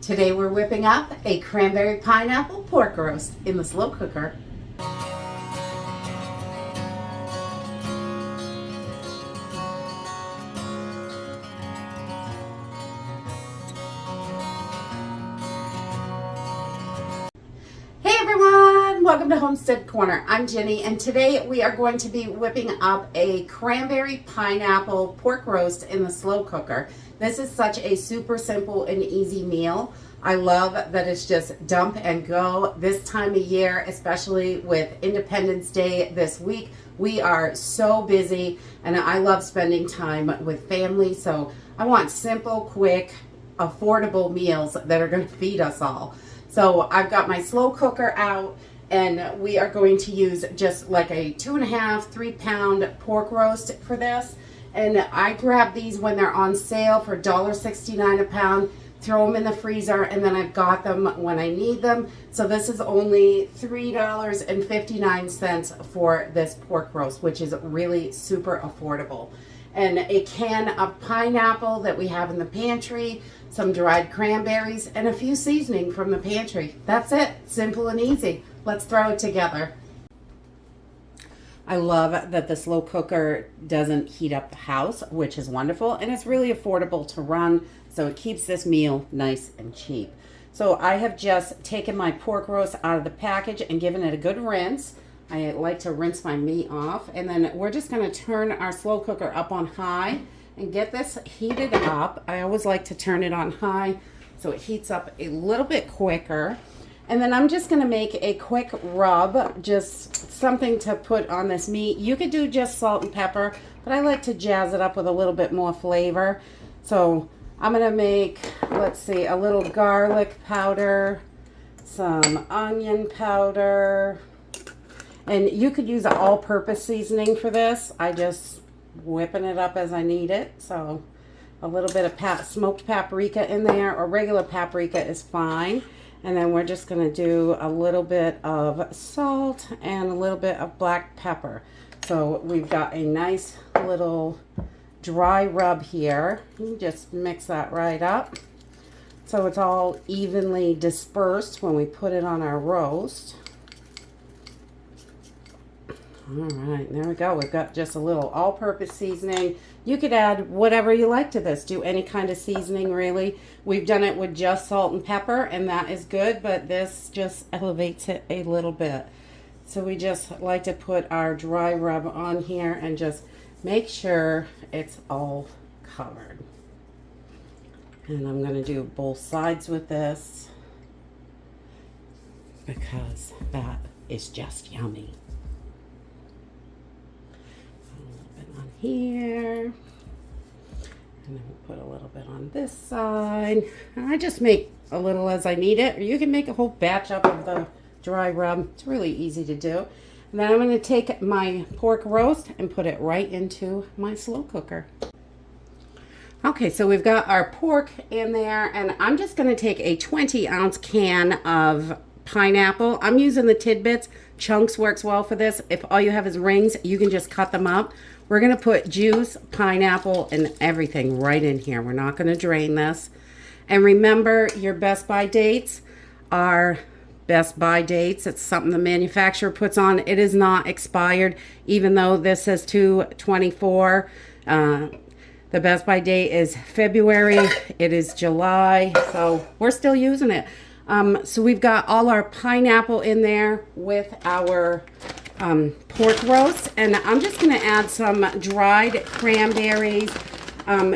Today we're whipping up a cranberry pineapple pork roast in the slow cooker. Hey everyone, welcome to Homestead Corner. I'm Jenny, and today we are going to be whipping up a cranberry pineapple pork roast in the slow cooker. This is such a super simple and easy meal. I love that it's just dump and go this time of year, especially with Independence Day this week. We are so busy and I love spending time with family, so I want simple, quick, affordable meals that are going to feed us all. So I've got my slow cooker out, and we are going to use just like a 2.5, 3 pound pork roast for this. And I grab these when they're on sale for $1.69 a pound, throw them in the freezer, and then I've got them when I need them. So this is only $3.59 for this pork roast, which is really super affordable. And a can of pineapple that we have in the pantry, some dried cranberries, and a few seasoning from the pantry. That's it. Simple and easy. Let's throw it together. I love that the slow cooker doesn't heat up the house, which is wonderful, and it's really affordable to run, so it keeps this meal nice and cheap. So I have just taken my pork roast out of the package and given it a good rinse. I like to rinse my meat off, and then we're just going to turn our slow cooker up on high and get this heated up. I always like to turn it on high so it heats up a little bit quicker. And then I'm just going to make a quick rub, just something to put on this meat. You could do just salt and pepper, but I like to jazz it up with a little bit more flavor. So I'm going to make, let's see, a little garlic powder, some onion powder, and you could use an all-purpose seasoning for this. I just whipping it up as I need it. So a little bit of smoked paprika in there, or regular paprika is fine. And then we're just going to do a little bit of salt and a little bit of black pepper. So we've got a nice little dry rub here. You just mix that right up so it's all evenly dispersed when we put it on our roast. All right, there we go. We've got just a little all-purpose seasoning. You could add whatever you like to this. Do any kind of seasoning, really. We've done it with just salt and pepper, and that is good, but this just elevates it a little bit. So we just like to put our dry rub on here and just make sure it's all covered. And I'm going to do both sides with this because that is just yummy. On here, and then we'll put a little bit on this side. And I just make a little as I need it, or you can make a whole batch up of the dry rub. It's really easy to do. And then I'm going to take my pork roast and put it right into my slow cooker. Okay, so we've got our pork in there, and I'm just going to take a 20-ounce can of pineapple. I'm using the tidbits. Chunks works well for this. If all you have is rings, you can just cut them up. We're going to put juice, pineapple, and everything right in here. We're not going to drain this. And remember, your Best By dates are Best By dates. It's something the manufacturer puts on. It is not expired, even though this says 2/24. The Best By date is February. It is July, so we're still using it. So we've got all our pineapple in there with our pork roast, and I'm just going to add some dried cranberries.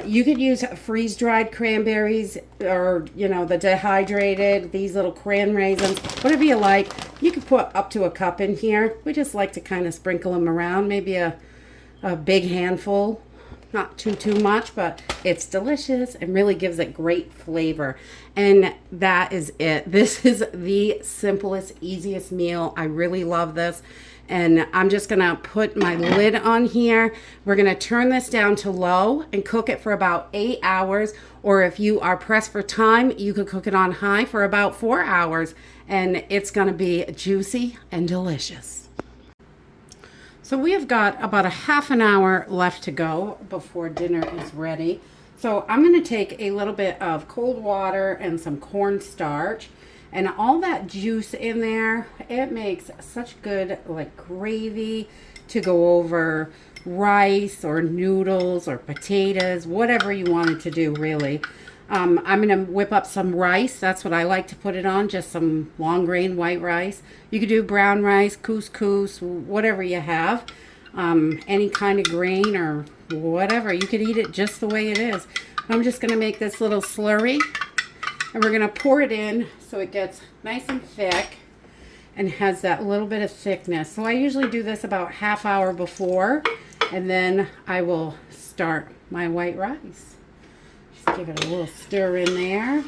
You could use freeze-dried cranberries, or the dehydrated, these little cran raisins, whatever you like. You could put up to a cup in here. We just like to kind of sprinkle them around, maybe a big handful. Not too much, but it's delicious and really gives it great flavor. And that is it. This is the simplest, easiest meal. I really love this. And I'm just going to put my lid on here. We're going to turn this down to low and cook it for about 8 hours. Or if you are pressed for time, you could cook it on high for about 4 hours. And it's going to be juicy and delicious. So we have got about a half an hour left to go before dinner is ready. So I'm going to take a little bit of cold water and some cornstarch, and all that juice in there, it makes such good like gravy to go over rice or noodles or potatoes, whatever you want it to do really. I'm going to whip up some rice. That's what I like to put it on, just some long grain white rice. You could do brown rice, couscous, whatever you have. Any kind of grain or whatever. You could eat it just the way it is. I'm just going to make this little slurry, and we're going to pour it in so it gets nice and thick and has that little bit of thickness. So I usually do this about half hour before, and then I will start my white rice. Just give it a little stir in there.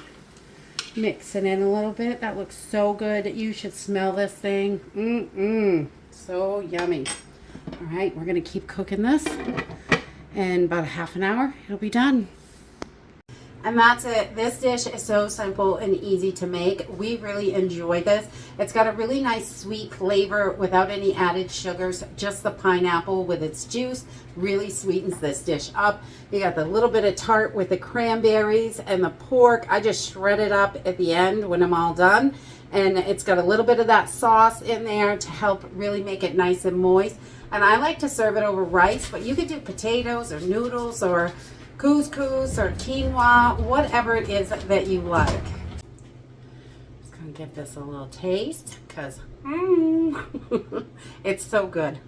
Mix it in a little bit. That looks so good. You should smell this thing. So yummy. All right, we're going to keep cooking this, and about a half an hour, it'll be done. And that's it. This dish is so simple and easy to make. We really enjoy this. It's got a really nice sweet flavor without any added sugars. Just the pineapple with its juice really sweetens this dish up. You got the little bit of tart with the cranberries and the pork. I just shred it up at the end when I'm all done. And it's got a little bit of that sauce in there to help really make it nice and moist. And I like to serve it over rice, but you could do potatoes or noodles or couscous or quinoa, whatever it is that you like. Just gonna give this a little taste because it's so good.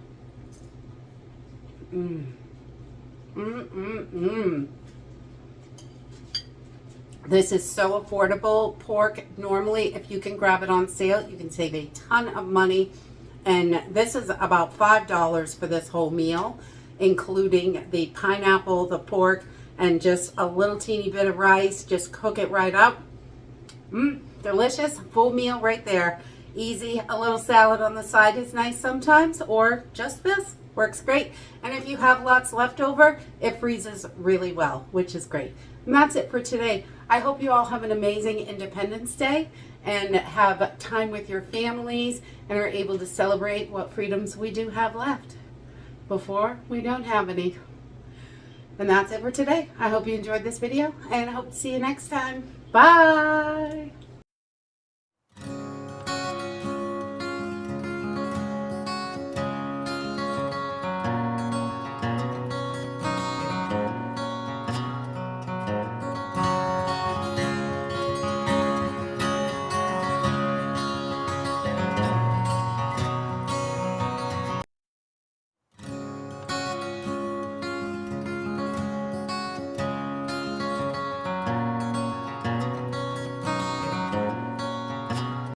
This is so affordable. Pork, normally if you can grab it on sale, you can save a ton of money. And this is about $5 for this whole meal, including the pineapple, the pork, and just a little teeny bit of rice. Just cook it right up. Delicious. Full meal right there. Easy. A little salad on the side is nice sometimes, or just this works great. And if you have lots left over, it freezes really well, which is great. And that's it for today. I hope you all have an amazing Independence Day and have time with your families and are able to celebrate what freedoms we do have left before we don't have any. And that's it for today. I hope you enjoyed this video, and I hope to see you next time. Bye!